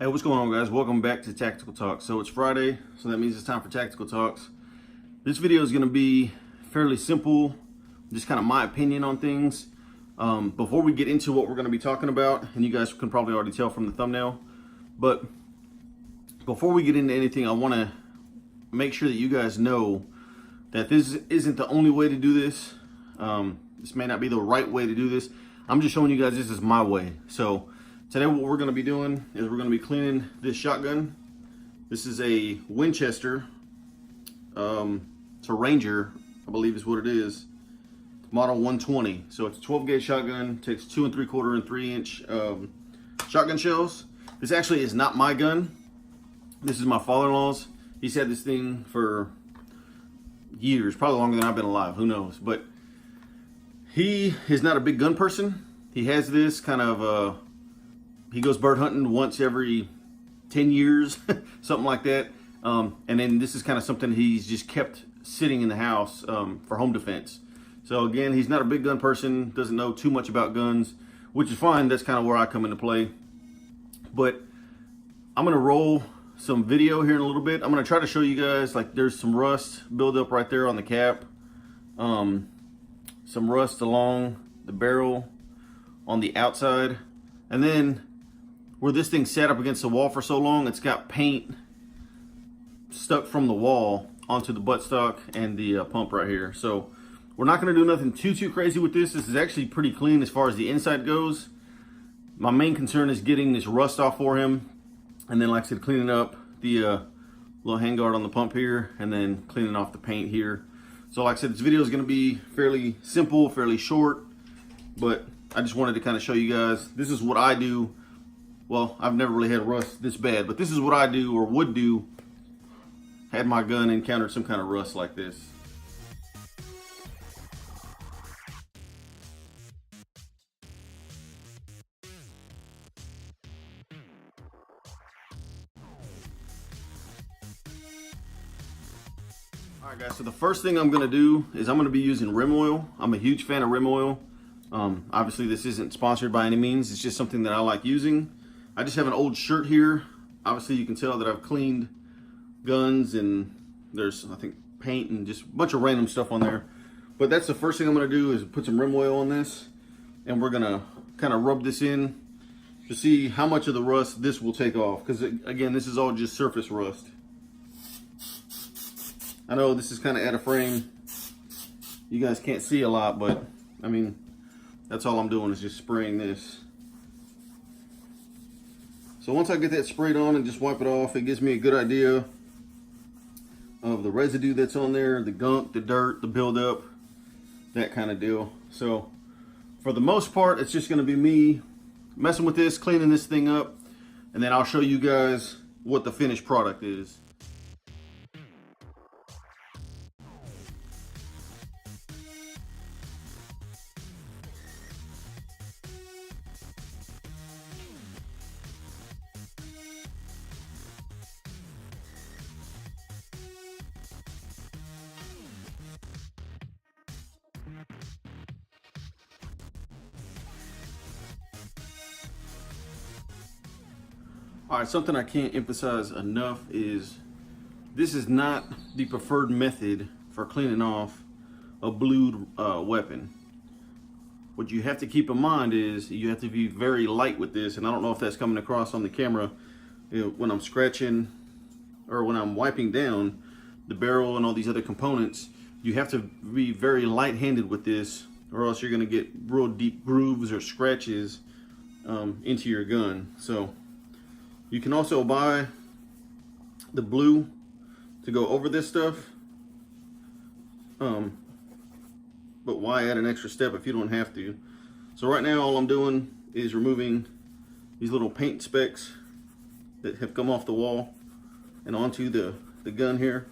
Hey, what's going on, guys? Welcome back to Tactical Talks. So it's Friday, so that means it's time for Tactical Talks. This video is going to be fairly simple, just kind of my opinion on things. Before we get into what we're going to be talking about, and you guys can probably already tell from the thumbnail, but before we get into anything, I want to make sure that you guys know that this isn't the only way to do this. This may not be the right way to do this. I'm just showing you guys this is my way. So today what we're going to be doing is we're going to be cleaning this shotgun. This is a Winchester. It's a Ranger, I believe is what it is. Model 120. So it's a 12 gauge shotgun. Takes 2 3/4 and 3-inch shotgun shells. This actually is not my gun. This is my father-in-law's. He's had this thing for years, probably longer than I've been alive. Who knows? But he is not a big gun person. He has this kind of he goes bird hunting once every 10 years, something like that. And then this is kind of something he's just kept sitting in the house for home defense. So again, he's not a big gun person, doesn't know too much about guns, which is fine. That's kind of where I come into play. But I'm going to roll some video here in a little bit. I'm going to try to show you guys, like, there's some rust buildup right there on the cap. Some rust along the barrel on the outside. And then where this thing sat up against the wall for so long, it's got paint stuck from the wall onto the buttstock and the pump right here. So we're not going to do nothing too crazy with this. This is actually pretty clean as far as the inside goes. My main concern is getting this rust off for him, and then, like I said, cleaning up the little handguard on the pump here, and then cleaning off the paint here. So like I said, this video is going to be fairly simple, fairly short, but I just wanted to kind of show you guys, this is what I do. Well, I've never really had rust this bad, but this is what I do or would do had my gun encountered some kind of rust like this. Alright guys, so the first thing I'm going to do is I'm going to be using rim oil. I'm a huge fan of rim oil. Obviously this isn't sponsored by any means, it's just something that I like using. I just have an old shirt here. Obviously you can tell that I've cleaned guns, and there's, I think, paint and just a bunch of random stuff on there. But that's the first thing I'm going to do is put some rim oil on this, and we're going to kind of rub this in to see how much of the rust this will take off, because again, this is all just surface rust. I know this is kind of out of frame, you guys can't see a lot, but I mean, that's all I'm doing is just spraying this. So once I get that sprayed on and just wipe it off, it gives me a good idea of the residue that's on there, the gunk, the dirt, the buildup, that kind of deal. So for the most part, it's just going to be me messing with this, cleaning this thing up, and then I'll show you guys what the finished product is. All right, something I can't emphasize enough is this is not the preferred method for cleaning off a blued weapon. What you have to keep in mind is you have to be very light with this, and I don't know if that's coming across on the camera. You know, when I'm scratching or when I'm wiping down the barrel and all these other components, you have to be very light-handed with this, or else you're going to get real deep grooves or scratches into your gun. So you can also buy the blue to go over this stuff, but why add an extra step if you don't have to? So right now all I'm doing is removing these little paint specks that have come off the wall and onto the gun here.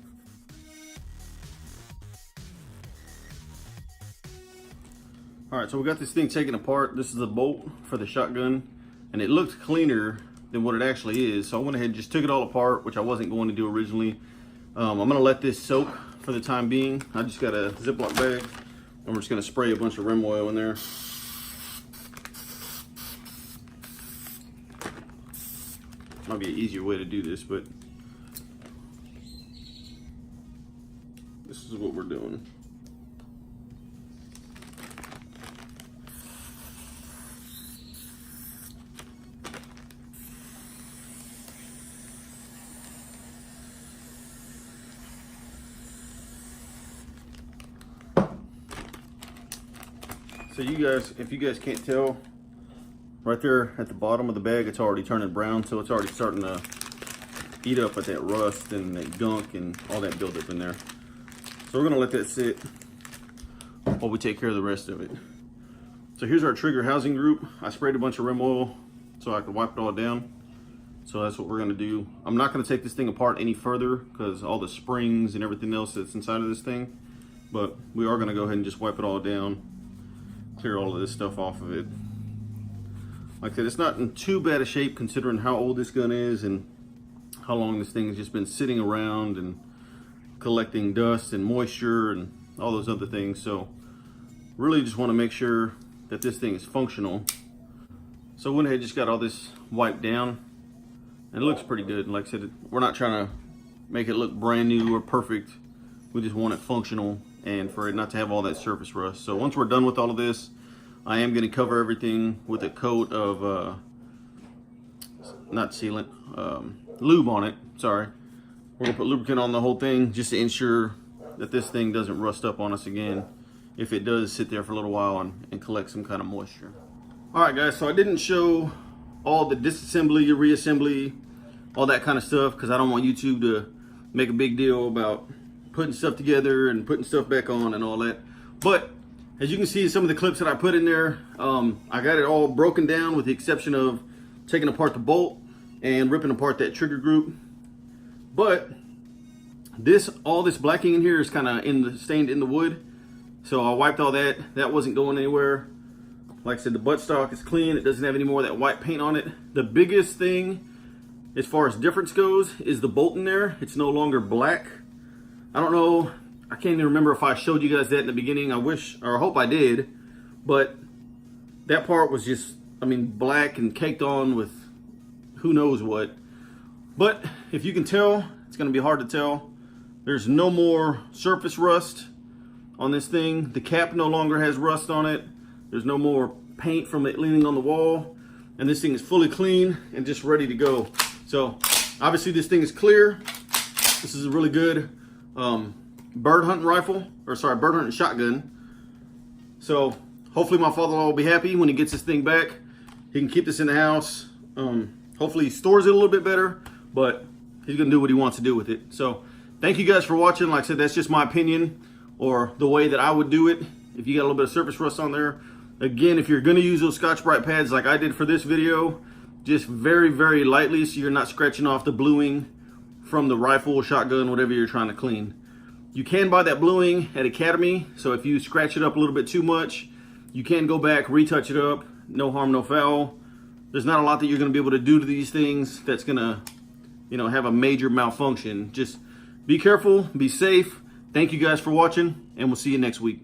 Alright, so we got this thing taken apart. This is a bolt for the shotgun, and it looked cleaner than what it actually is. So I went ahead and just took it all apart, which I wasn't going to do originally. I'm gonna let this soak for the time being. I just got a Ziploc bag, and we're just gonna spray a bunch of rim oil in there. Might be an easier way to do this, but this is what we're doing. So you guys, if you guys can't tell, right there at the bottom of the bag, it's already turning brown, so it's already starting to eat up at that rust and that gunk and all that buildup in there. So we're gonna let that sit while we take care of the rest of it. So here's our trigger housing group. I sprayed a bunch of rim oil so I could wipe it all down. So that's what we're gonna do. I'm not gonna take this thing apart any further because all the springs and everything else that's inside of this thing, but we are gonna go ahead and just wipe it all down, clear all of this stuff off of it. Like I said, it's not in too bad a shape considering how old this gun is and how long this thing has just been sitting around and collecting dust and moisture and all those other things. So really just want to make sure that this thing is functional. So I went ahead and just got all this wiped down. And it looks pretty good. Like I said, we're not trying to make it look brand new or perfect. We just want it functional and for it not to have all that surface rust. So once we're done with all of this, I am going to cover everything with a coat of, not sealant, lube on it, sorry. We're going to put lubricant on the whole thing just to ensure that this thing doesn't rust up on us again if it does sit there for a little while and collect some kind of moisture. Alright guys, so I didn't show all the disassembly, reassembly, all that kind of stuff because I don't want YouTube to make a big deal about putting stuff together and putting stuff back on and all that. But as you can see, some of the clips that I put in there, I got it all broken down with the exception of taking apart the bolt and ripping apart that trigger group. But all this blacking in here is kind of stained in the wood. So I wiped all that. That wasn't going anywhere. Like I said, the buttstock is clean. It doesn't have any more of that white paint on it. The biggest thing as far as difference goes is the bolt in there. It's no longer black. I don't know. I can't even remember if I showed you guys that in the beginning. I wish, or I hope I did, but that part was just, I mean, black and caked on with who knows what. But if you can tell, it's going to be hard to tell. There's no more surface rust on this thing. The cap no longer has rust on it. There's no more paint from it leaning on the wall. And this thing is fully clean and just ready to go. So obviously this thing is clear. This is a really good bird hunting rifle, or sorry, bird hunting shotgun. So hopefully my father-in-law will be happy when he gets this thing back. He can keep this in the house. Hopefully he stores it a little bit better, but he's gonna do what he wants to do with it. So thank you guys for watching. Like I said, that's just my opinion or the way that I would do it. If you got a little bit of surface rust on there, again, if you're gonna use those Scotch-Brite pads like I did for this video, just very, very lightly so you're not scratching off the bluing from the rifle, shotgun, whatever you're trying to clean. You can buy that bluing at Academy, so if you scratch it up a little bit too much, you can go back, retouch it up, no harm, no foul. There's not a lot that you're gonna be able to do to these things that's gonna, you know, have a major malfunction. Just be careful, be safe. Thank you guys for watching, and we'll see you next week.